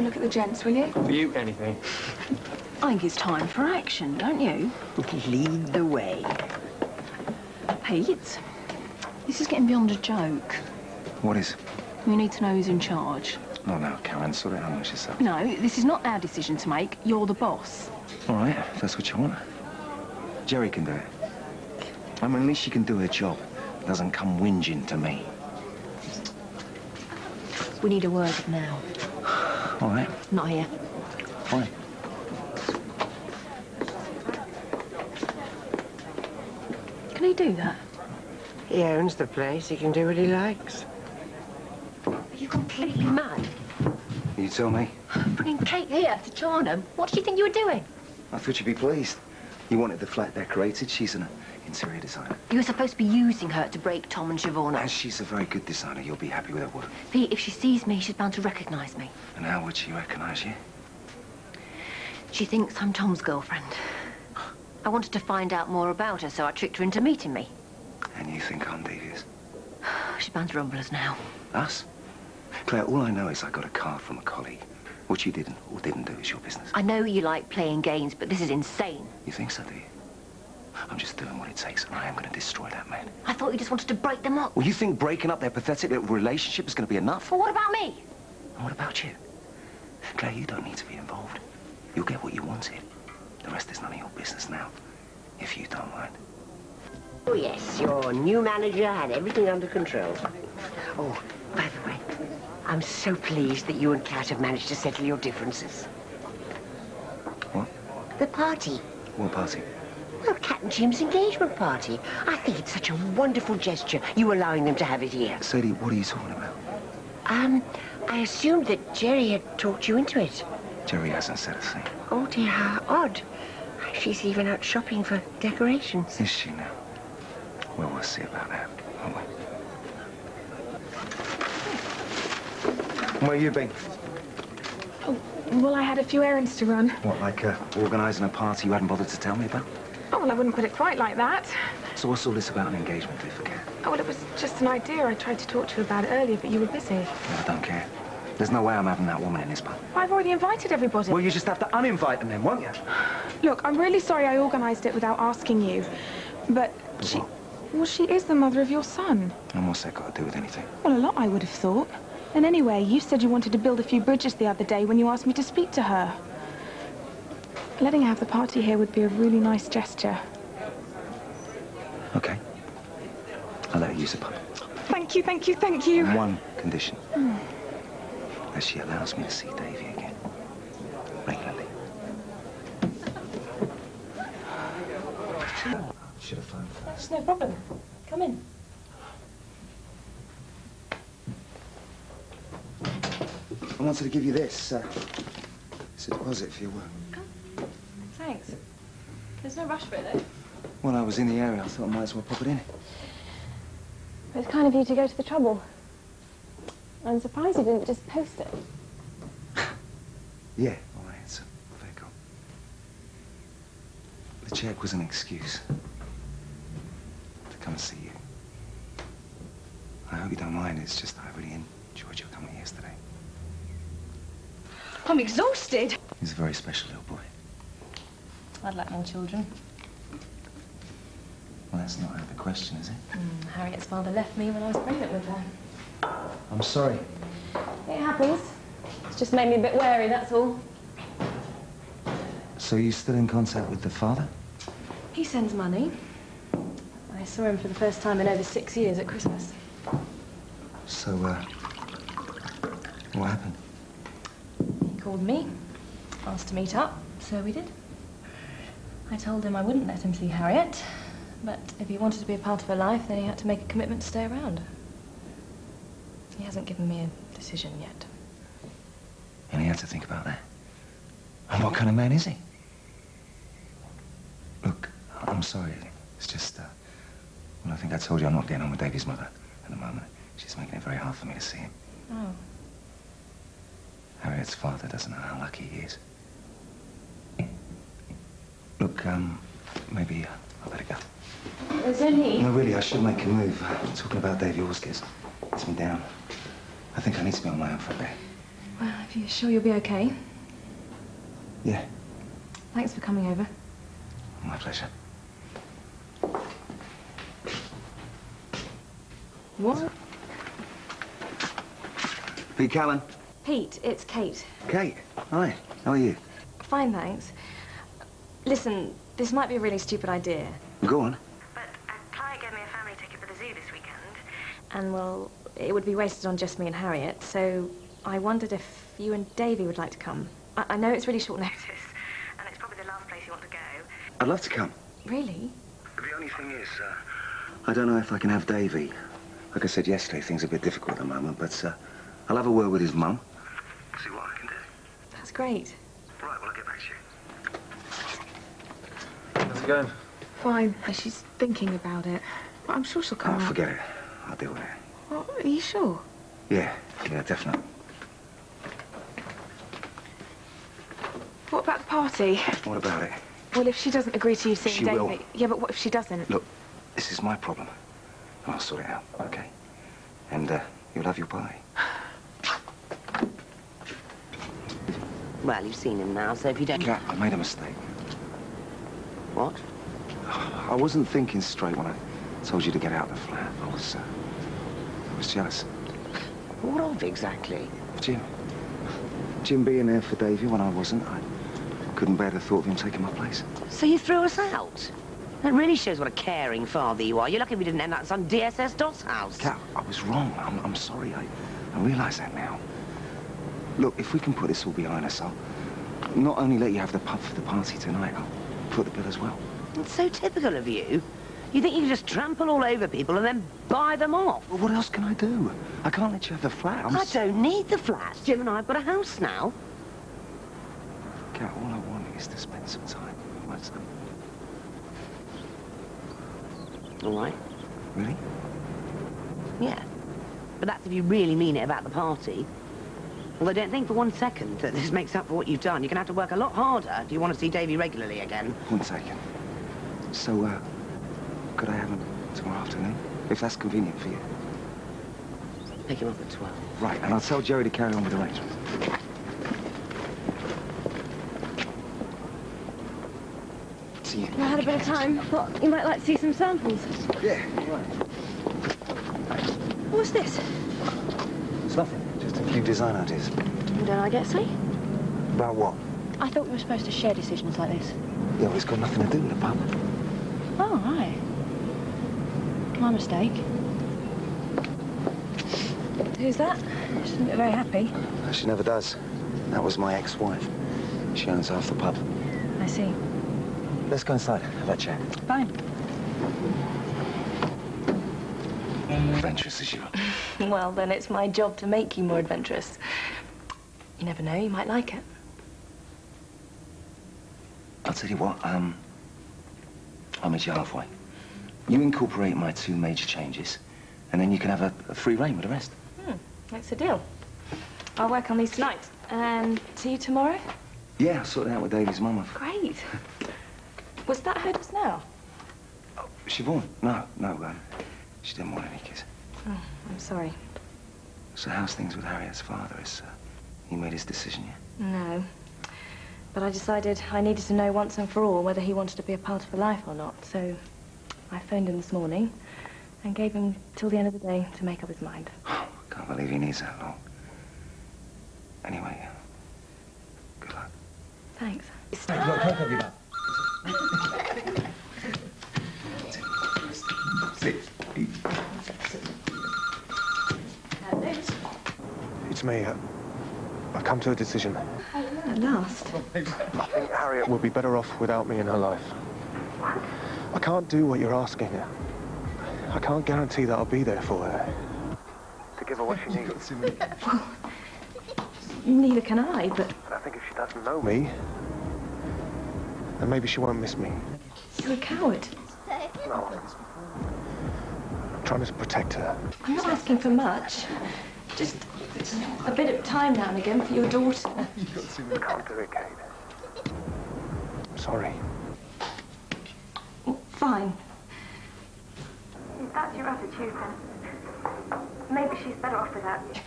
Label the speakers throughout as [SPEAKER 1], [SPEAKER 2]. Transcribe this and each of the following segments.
[SPEAKER 1] Look at the gents, will you?
[SPEAKER 2] For you, anything.
[SPEAKER 3] I think it's time for action, don't you? Lead the way. Pete, this is getting beyond a joke.
[SPEAKER 4] What is?
[SPEAKER 3] You need to know who's in charge.
[SPEAKER 4] Oh, no, Callan, sort it out yourself.
[SPEAKER 3] No, this is not our decision to make. You're the boss.
[SPEAKER 4] All right, if that's what you want. Jerry can do it. I mean, at least she can do her job. Doesn't come whinging to me.
[SPEAKER 3] We need a word now.
[SPEAKER 4] All right.
[SPEAKER 3] Not here.
[SPEAKER 4] Fine.
[SPEAKER 3] Can he do that?
[SPEAKER 5] He owns the place. He can do what he likes.
[SPEAKER 3] Are you completely mad?
[SPEAKER 4] You tell me.
[SPEAKER 3] Bringing Kate here to Charnham? What did you think you were doing?
[SPEAKER 4] I thought you'd be pleased. You wanted the flat decorated. She's an interior designer.
[SPEAKER 3] You were supposed to be using her to break Tom and Siobhan up.
[SPEAKER 4] As she's a very good designer, you'll be happy with her work.
[SPEAKER 3] Pete, if she sees me, she's bound to recognise me.
[SPEAKER 4] And how would she recognise you?
[SPEAKER 3] She thinks I'm Tom's girlfriend. I wanted to find out more about her, so I tricked her into meeting me.
[SPEAKER 4] And you think I'm devious?
[SPEAKER 3] She's bound to rumble us now.
[SPEAKER 4] Us? Claire, all I know is I got a card from a colleague. What you didn't or didn't do is your business.
[SPEAKER 3] I know you like playing games, but this is insane.
[SPEAKER 4] You think so, do you? I'm just doing what it takes, and I am going to destroy that man.
[SPEAKER 3] I thought you just wanted to break them up.
[SPEAKER 4] Well, you think breaking up their pathetic little relationship is going to be enough?
[SPEAKER 3] Well, what about me?
[SPEAKER 4] And what about you? Claire, you don't need to be involved. You'll get what you wanted. The rest is none of your business now, if you don't mind.
[SPEAKER 5] Oh, yes, your new manager had everything under control. Oh, by the way, I'm so pleased that you and Kat have managed to settle your differences.
[SPEAKER 4] What?
[SPEAKER 5] The party.
[SPEAKER 4] What party?
[SPEAKER 5] Well, Kat and Jim's engagement party. I think it's such a wonderful gesture, you allowing them to have it here.
[SPEAKER 4] Sadie, what are you talking about?
[SPEAKER 5] I assumed that Jerry had talked you into it.
[SPEAKER 4] Jerry hasn't said a thing.
[SPEAKER 5] Oh, dear, how odd. She's even out shopping for decorations.
[SPEAKER 4] Is she now? Well, we'll see about that, won't we? Where you been?
[SPEAKER 1] Oh, well, I had a few errands to run.
[SPEAKER 4] What, like organising a party you hadn't bothered to tell me about?
[SPEAKER 1] Oh, well, I wouldn't put it quite like that.
[SPEAKER 4] So what's all this about an engagement do for Kat?
[SPEAKER 1] Oh, well, it was just an idea. I tried to talk to you about it earlier, but you were busy.
[SPEAKER 4] Well, I don't care. There's no way I'm having that woman in this pub.
[SPEAKER 1] I've already invited everybody.
[SPEAKER 4] Well, you just have to uninvite them then, won't you?
[SPEAKER 1] Look, I'm really sorry I organised it without asking you, but she...
[SPEAKER 4] What?
[SPEAKER 1] Well, she is the mother of your son.
[SPEAKER 4] And what's that got to do with anything?
[SPEAKER 1] Well, a lot, I would have thought. And anyway, you said you wanted to build a few bridges the other day when you asked me to speak to her. Letting her have the party here would be a really nice gesture.
[SPEAKER 4] Okay. I'll let her use the pub.
[SPEAKER 1] Thank you, thank you, thank you.
[SPEAKER 4] On one condition. That she allows me to see Davy again. Regularly. Should have phoned first.
[SPEAKER 3] That's no problem. Come in.
[SPEAKER 4] I wanted to give you this. It's a deposit for your work.
[SPEAKER 3] Oh, thanks. There's no rush for it, though.
[SPEAKER 4] Well, I was in the area. I thought I might as well pop it in.
[SPEAKER 1] It's kind of you to go to the trouble. I'm surprised you didn't just post it.
[SPEAKER 4] Yeah, all right, it's a fair call. The check was an excuse to come and see you. I hope you don't mind. It's just I really enjoyed your company yesterday.
[SPEAKER 3] I'm exhausted.
[SPEAKER 4] He's a very special little boy.
[SPEAKER 3] I'd like more children.
[SPEAKER 4] Well, that's not out of the question, is it?
[SPEAKER 3] Harriet's father left me when I was pregnant with her.
[SPEAKER 4] I'm sorry.
[SPEAKER 3] It happens. It's just made me a bit wary, that's all.
[SPEAKER 4] So you still in contact with the father?
[SPEAKER 3] He sends money. I saw him for the first time in over 6 years at Christmas.
[SPEAKER 4] So, what happened?
[SPEAKER 3] He called me, asked to meet up, so we did. I told him I wouldn't let him see Harriet, but if he wanted to be a part of her life, then he had to make a commitment to stay around. He hasn't given me a decision yet.
[SPEAKER 4] And he had to think about that. And what kind of man is he? Look, I'm sorry. It's just, well, I think I told you I'm not getting on with Davy's mother at the moment. She's making it very hard for me to see him.
[SPEAKER 3] Oh.
[SPEAKER 4] Harriet's father doesn't know how lucky he is. Look, maybe I better go.
[SPEAKER 3] Is there need?
[SPEAKER 4] No, really, I should make a move. Talking about Davy always gets me down. I think I need to be on my own for a bit.
[SPEAKER 3] Well, if You sure you'll be okay?
[SPEAKER 4] Yeah,
[SPEAKER 3] Thanks for coming over.
[SPEAKER 4] my pleasure.
[SPEAKER 3] What?
[SPEAKER 4] Pete Callan.
[SPEAKER 3] Pete, it's Kate.
[SPEAKER 4] Kate, hi. How are you?
[SPEAKER 3] Fine, thanks. Listen, this might be a really stupid idea.
[SPEAKER 4] Go on.
[SPEAKER 3] But a client gave me a family ticket for the zoo this weekend. And, well, it would be wasted on just me and Harriet, so I wondered if you and Davy would like to come. I know it's really short notice, and it's probably the last place you want to go.
[SPEAKER 4] I'd love to come.
[SPEAKER 3] Really?
[SPEAKER 4] The only thing is, I don't know if I can have Davy. Like I said yesterday, things are a bit difficult at the moment, but I'll have a word with his mum. See what I can do.
[SPEAKER 3] That's great.
[SPEAKER 4] Right, well, I'll get back to you.
[SPEAKER 2] How's it going?
[SPEAKER 1] Fine. She's thinking about it. But I'm sure she'll come out.
[SPEAKER 4] Forget it. I'll deal with it.
[SPEAKER 1] Well, are you sure?
[SPEAKER 4] Yeah, definitely.
[SPEAKER 1] What about the party?
[SPEAKER 4] What about it?
[SPEAKER 1] Well, if she doesn't agree to you seeing
[SPEAKER 4] She
[SPEAKER 1] Davy...
[SPEAKER 4] will.
[SPEAKER 1] Yeah, but what if she doesn't?
[SPEAKER 4] Look, this is my problem. I'll sort it out, okay? And you'll have your pie.
[SPEAKER 5] Well, you've seen him now, so if you don't...
[SPEAKER 4] Kat, I made a mistake.
[SPEAKER 5] What?
[SPEAKER 4] I wasn't thinking straight when I told you to get out of the flat. I was jealous.
[SPEAKER 5] What of exactly?
[SPEAKER 4] Jim being there for Davy when I wasn't. I couldn't bear the thought of him taking my place.
[SPEAKER 5] So you threw us out? That really shows what a caring father you are. You're lucky we didn't end up in some DSS DOS house.
[SPEAKER 4] Kat, I was wrong. I'm sorry. I realise that now. Look, if we can put this all behind us, I'll not only let you have the pub for the party tonight, I'll put the bill as well.
[SPEAKER 5] It's so typical of you. You think you can just trample all over people and then buy them off?
[SPEAKER 4] Well, what else can I do? I can't let you have the flat.
[SPEAKER 5] I don't need the flat. Jim and I have got a house now.
[SPEAKER 4] Kat, all I want is to spend some time with my son.
[SPEAKER 5] All right.
[SPEAKER 4] Really?
[SPEAKER 5] Yeah. But that's if you really mean it about the party. Although don't think for 1 second that this makes up for what you've done. You're going to have to work a lot harder if you want to see Davy regularly again.
[SPEAKER 4] 1 second. So, could I have him tomorrow afternoon? If that's convenient for you.
[SPEAKER 5] Pick him up at 12.
[SPEAKER 4] Right, and I'll tell Jerry to carry on with arrangements. See you.
[SPEAKER 3] I had a bit of time. Thought you might like to see some samples.
[SPEAKER 4] Yeah, right.
[SPEAKER 3] What's this?
[SPEAKER 4] It's nothing. Just a few design ideas.
[SPEAKER 3] Don't I get say?
[SPEAKER 4] About what?
[SPEAKER 3] I thought we were supposed to share decisions like this.
[SPEAKER 4] Yeah, well, it's got nothing to do with the pub.
[SPEAKER 3] Oh, right. My mistake. Who's that? She doesn't look very happy.
[SPEAKER 4] She never does. That was my ex-wife. She owns half the pub.
[SPEAKER 3] I see.
[SPEAKER 4] Let's go inside, have that chat.
[SPEAKER 3] Fine.
[SPEAKER 4] Adventurous as you are.
[SPEAKER 3] Well, then it's my job to make you more adventurous. You never know, you might like it.
[SPEAKER 4] I'll tell you what, I'll meet you halfway. You incorporate my 2 major changes, and then you can have a free rein with the rest.
[SPEAKER 3] That's the deal. I'll work on these tonight. And see you tomorrow?
[SPEAKER 4] Yeah, I'll sort it out with Davy's mum.
[SPEAKER 3] Great. Was that her just now?
[SPEAKER 4] Oh, Siobhan? No, she didn't want any kids.
[SPEAKER 3] Oh, I'm sorry.
[SPEAKER 4] So how's things with Harriet's father? Has he made his decision yet?
[SPEAKER 3] No. But I decided I needed to know once and for all whether he wanted to be a part of her life or not. So I phoned him this morning and gave him till the end of the day to make up his mind.
[SPEAKER 4] Oh, I can't believe he needs that long. Anyway, good luck.
[SPEAKER 3] Thanks.
[SPEAKER 2] It's me. I've come to a decision.
[SPEAKER 3] At last.
[SPEAKER 2] I think Harriet would be better off without me in her life. I can't do what you're asking her. I can't guarantee that I'll be there for her. To give her what she needs.
[SPEAKER 3] Well, neither can I, but...
[SPEAKER 2] And I think if she doesn't know me, then maybe she won't miss me.
[SPEAKER 3] You're a coward.
[SPEAKER 2] No. I'm trying to protect her.
[SPEAKER 3] I'm not asking for much. Just a bit of time now and again for your daughter.
[SPEAKER 2] I can't do it, Kate. I'm sorry.
[SPEAKER 3] Well, fine. If that's your attitude, then maybe she's better off without you.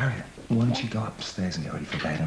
[SPEAKER 4] Harriet, why don't you go upstairs and get ready for bed?